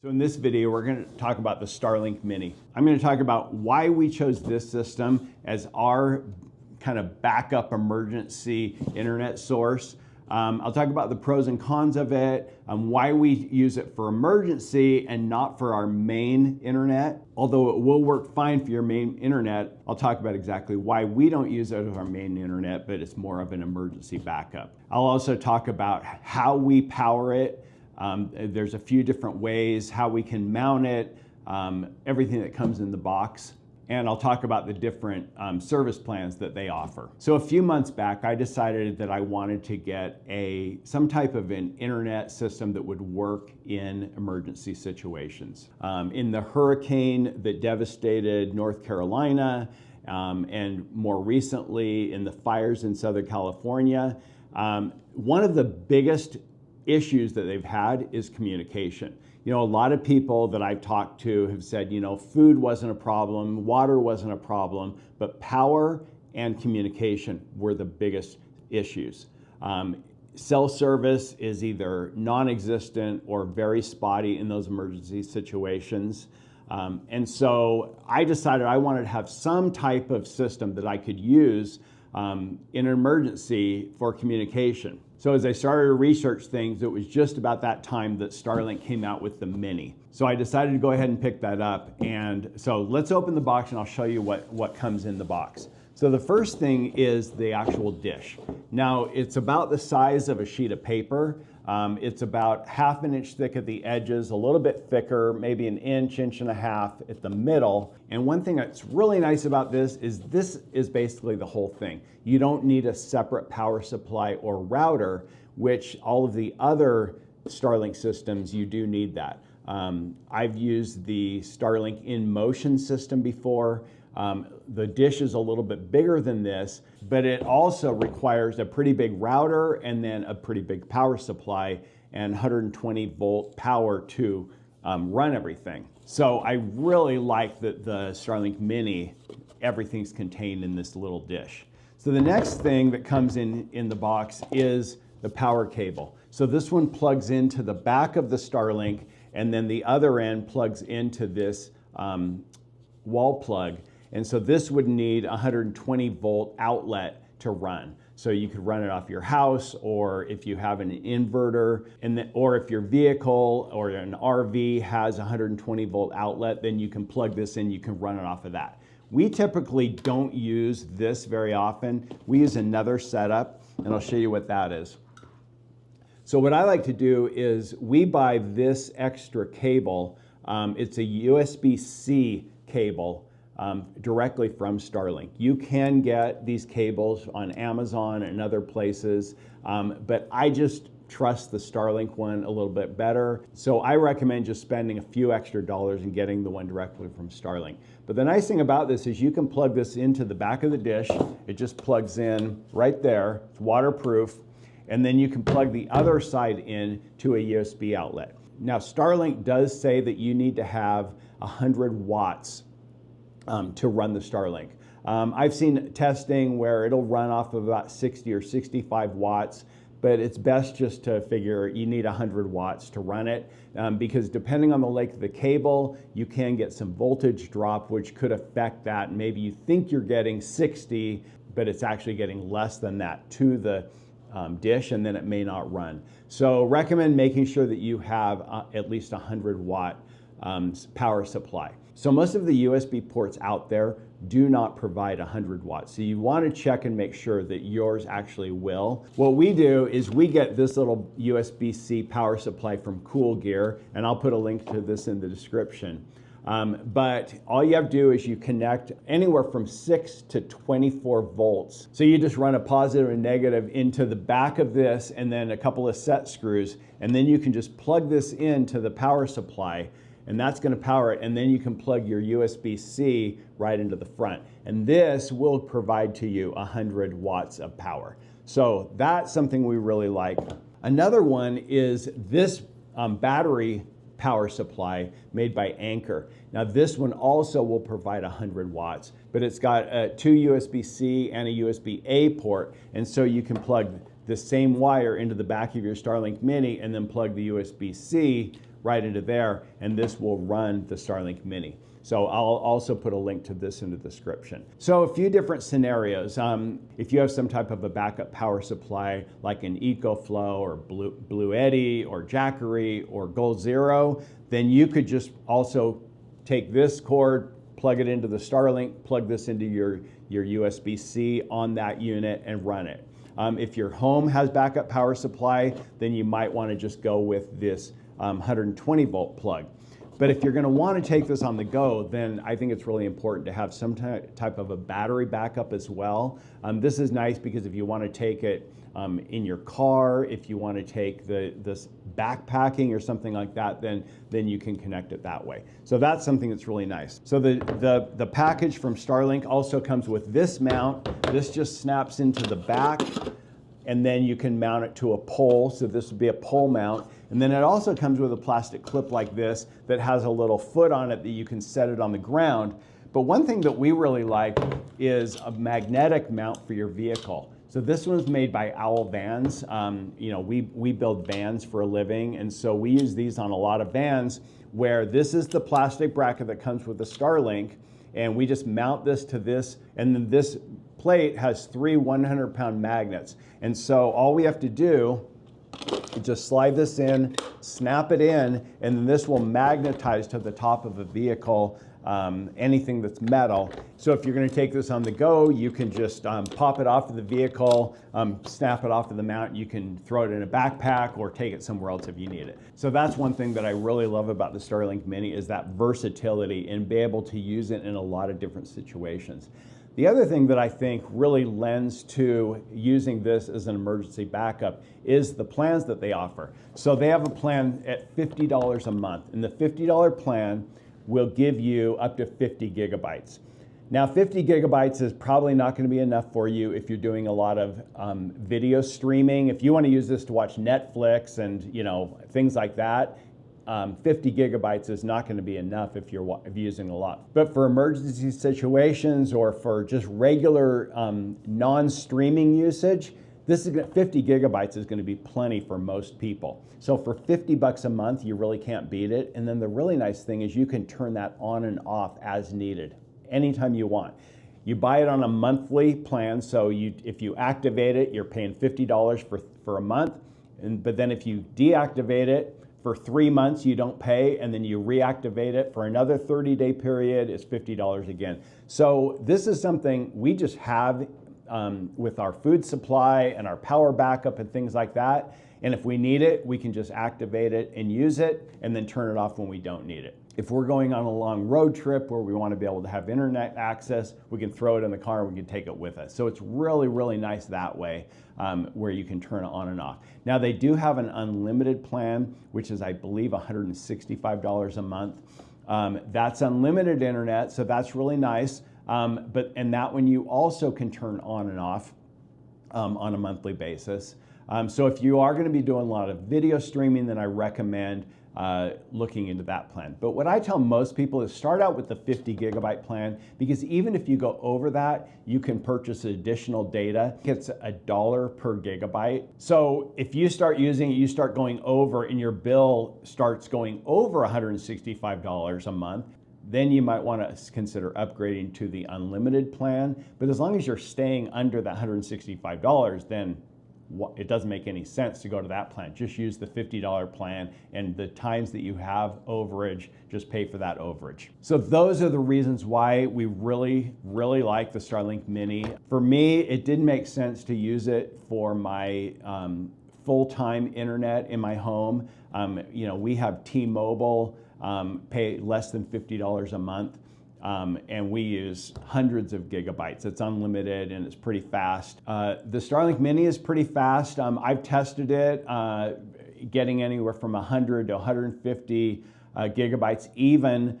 So in this video, we're going to talk about the Starlink Mini. I'm going to talk about why we chose this system as our kind of backup emergency internet source. I'll talk about the pros and cons of it, why we use it for emergency and not for our main internet. Although it will work fine for your main internet, I'll talk about exactly why we don't use it as our main internet, but it's more of an emergency backup. I'll also talk about how we power it. There's a few different ways, how we can mount it, everything that comes in the box. And I'll talk about the different service plans that they offer. So a few months back, I decided that I wanted to get some type of an internet system that would work in emergency situations. In the hurricane that devastated North Carolina, and more recently in the fires in Southern California, one of the biggest issues that they've had is communication. You know, a lot of people that I've talked to have said, you know, food wasn't a problem, water wasn't a problem, but power and communication were the biggest issues. Cell service is either non-existent or very spotty in those emergency situations. And so I decided I wanted to have some type of system that I could use in an emergency for communication. So as I started to research things, it was just about that time that Starlink came out with the Mini. So I decided to go ahead and pick that up. And so let's open the box and I'll show you what comes in the box. So the first thing is the actual dish. Now it's about the size of a sheet of paper. It's about 1/2 inch thick at the edges, a little bit thicker, maybe an inch, inch and a half at the middle. And one thing that's really nice about this is basically the whole thing. You don't need a separate power supply or router, which all of the other Starlink systems, you do need that. I've used the Starlink in motion system before. The dish is a little bit bigger than this, but it also requires a pretty big router and then a pretty big power supply and 120 volt power to run everything. So I really like that the Starlink Mini, everything's contained in this little dish. So the next thing that comes in the box is the power cable. So this one plugs into the back of the Starlink, and then the other end plugs into this wall plug. And so this would need a 120 volt outlet to run. So you could run it off your house, or if you have an inverter, or if your vehicle or an RV has a 120 volt outlet, then you can plug this in, you can run it off of that. We typically don't use this very often. We use another setup, and I'll show you what that is. So what I like to do is we buy this extra cable. It's a USB-C cable. Directly from Starlink. You can get these cables on Amazon and other places, but I just trust the Starlink one a little bit better. So I recommend just spending a few extra dollars and getting the one directly from Starlink. But the nice thing about this is you can plug this into the back of the dish. It just plugs in right there. It's waterproof. And then you can plug the other side in to a USB outlet. Now Starlink does say that you need to have 100 watts to run the Starlink. I've seen testing where it'll run off of about 60 or 65 watts, but it's best just to figure you need 100 watts to run it, because depending on the length of the cable, you can get some voltage drop, which could affect that. Maybe you think you're getting 60, but it's actually getting less than that to the dish, and then it may not run. So recommend making sure that you have at least 100 watt power supply. So most of the USB ports out there do not provide 100 watts. So you want to check and make sure that yours actually will. What we do is we get this little USB-C power supply from Cool Gear, and I'll put a link to this in the description. But all you have to do is you connect anywhere from 6 to 24 volts. So you just run a positive and negative into the back of this and then a couple of set screws, and then you can just plug this into the power supply, and that's going to power it, and then you can plug your USB-C right into the front. And this will provide to you 100 watts of power. So that's something we really like. Another one is this battery power supply made by Anchor. Now this one also will provide 100 watts, but it's got 2 USB-C and a USB-A port, and so you can plug the same wire into the back of your Starlink Mini and then plug the USB-C right into there, and this will run the Starlink Mini. So I'll also put a link to this in the description. So a few different scenarios. If you have some type of a backup power supply like an EcoFlow or Blue Eddy or Jackery or Gold Zero, then you could just also take this cord, plug it into the Starlink, plug this into your USB-C on that unit and run it. If your home has backup power supply, then you might want to just go with this 120 volt plug. But if you're going to want to take this on the go, then I think it's really important to have some type of a battery backup as well. This is nice because if you want to take it in your car, if you want to take this backpacking or something like that, then you can connect it that way. So that's something that's really nice. So the package from Starlink also comes with this mount. This just snaps into the back, and then you can mount it to a pole. So this would be a pole mount. And then it also comes with a plastic clip like this that has a little foot on it that you can set it on the ground. But one thing that we really like is a magnetic mount for your vehicle. So this one's made by Owl Vans. You know, we build vans for a living, and so we use these on a lot of vans where this is the plastic bracket that comes with the Starlink, and we just mount this to this, and then this plate has 3 100-pound magnets. And so all we have to do is just slide this in, snap it in, and then this will magnetize to the top of a vehicle, anything that's metal. So if you're going to take this on the go, you can just pop it off of the vehicle, snap it off of the mount. You can throw it in a backpack or take it somewhere else if you need it. So that's one thing that I really love about the Starlink Mini is that versatility and be able to use it in a lot of different situations. The other thing that I think really lends to using this as an emergency backup is the plans that they offer. So they have a plan at $50 a month, and the $50 plan will give you up to 50 gigabytes. Now 50 gigabytes is probably not going to be enough for you if you're doing a lot of video streaming. If you want to use this to watch Netflix and things like that, 50 gigabytes is not going to be enough if you're using a lot. But for emergency situations or for just regular non-streaming usage, 50 gigabytes is going to be plenty for most people. So for 50 bucks a month, you really can't beat it. And then the really nice thing is you can turn that on and off as needed, anytime you want. You buy it on a monthly plan, so if you activate it, you're paying $50 for a month. But then if you deactivate it, for 3 months you don't pay, and then you reactivate it for another 30-day period, it's $50 again. So this is something we just have with our food supply and our power backup and things like that. And if we need it, we can just activate it and use it and then turn it off when we don't need it. If we're going on a long road trip where we want to be able to have internet access, we can throw it in the car and we can take it with us. So it's really, really nice that way, where you can turn it on and off. Now they do have an unlimited plan, which is I believe $165 a month. That's unlimited internet, so that's really nice. And that one you also can turn on and off on a monthly basis. So if you are going to be doing a lot of video streaming, then I recommend looking into that plan. But what I tell most people is start out with the 50 gigabyte plan, because even if you go over that, you can purchase additional data. It's $1 per gigabyte. So if you start using it, you start going over and your bill starts going over $165 a month, then you might want to consider upgrading to the unlimited plan. But as long as you're staying under that $165, then it doesn't make any sense to go to that plan. Just use the $50 plan, and the times that you have overage, just pay for that overage. So those are the reasons why we really, really like the Starlink Mini. For me, it didn't make sense to use it for my full-time internet in my home. We have T-Mobile, pay less than $50 a month. And we use hundreds of gigabytes. It's unlimited and it's pretty fast. The Starlink Mini is pretty fast. I've tested it, getting anywhere from 100 to 150 gigabytes, even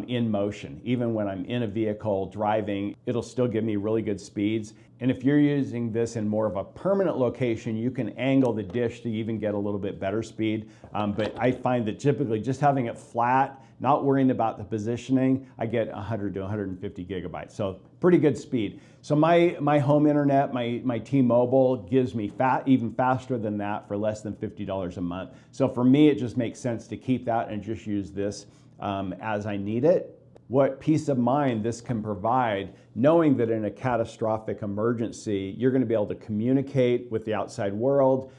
in motion. Even when I'm in a vehicle driving, it'll still give me really good speeds. And if you're using this in more of a permanent location, you can angle the dish to even get a little bit better speed. But I find that typically just having it flat not worrying about the positioning, I get 100 to 150 gigabytes. So pretty good speed. So my home internet, my T-Mobile gives me even faster than that for less than $50 a month. So for me, it just makes sense to keep that and just use this as I need it. What peace of mind this can provide, knowing that in a catastrophic emergency, you're going to be able to communicate with the outside world.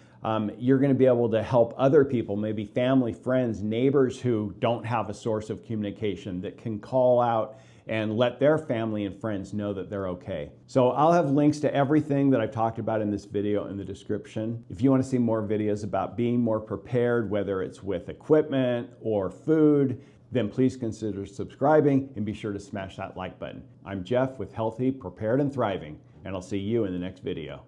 You're going to be able to help other people, maybe family, friends, neighbors who don't have a source of communication, that can call out and let their family and friends know that they're okay. So I'll have links to everything that I've talked about in this video in the description. If you want to see more videos about being more prepared, whether it's with equipment or food, then please consider subscribing and be sure to smash that like button. I'm Jeff with Healthy, Prepared, and Thriving, and I'll see you in the next video.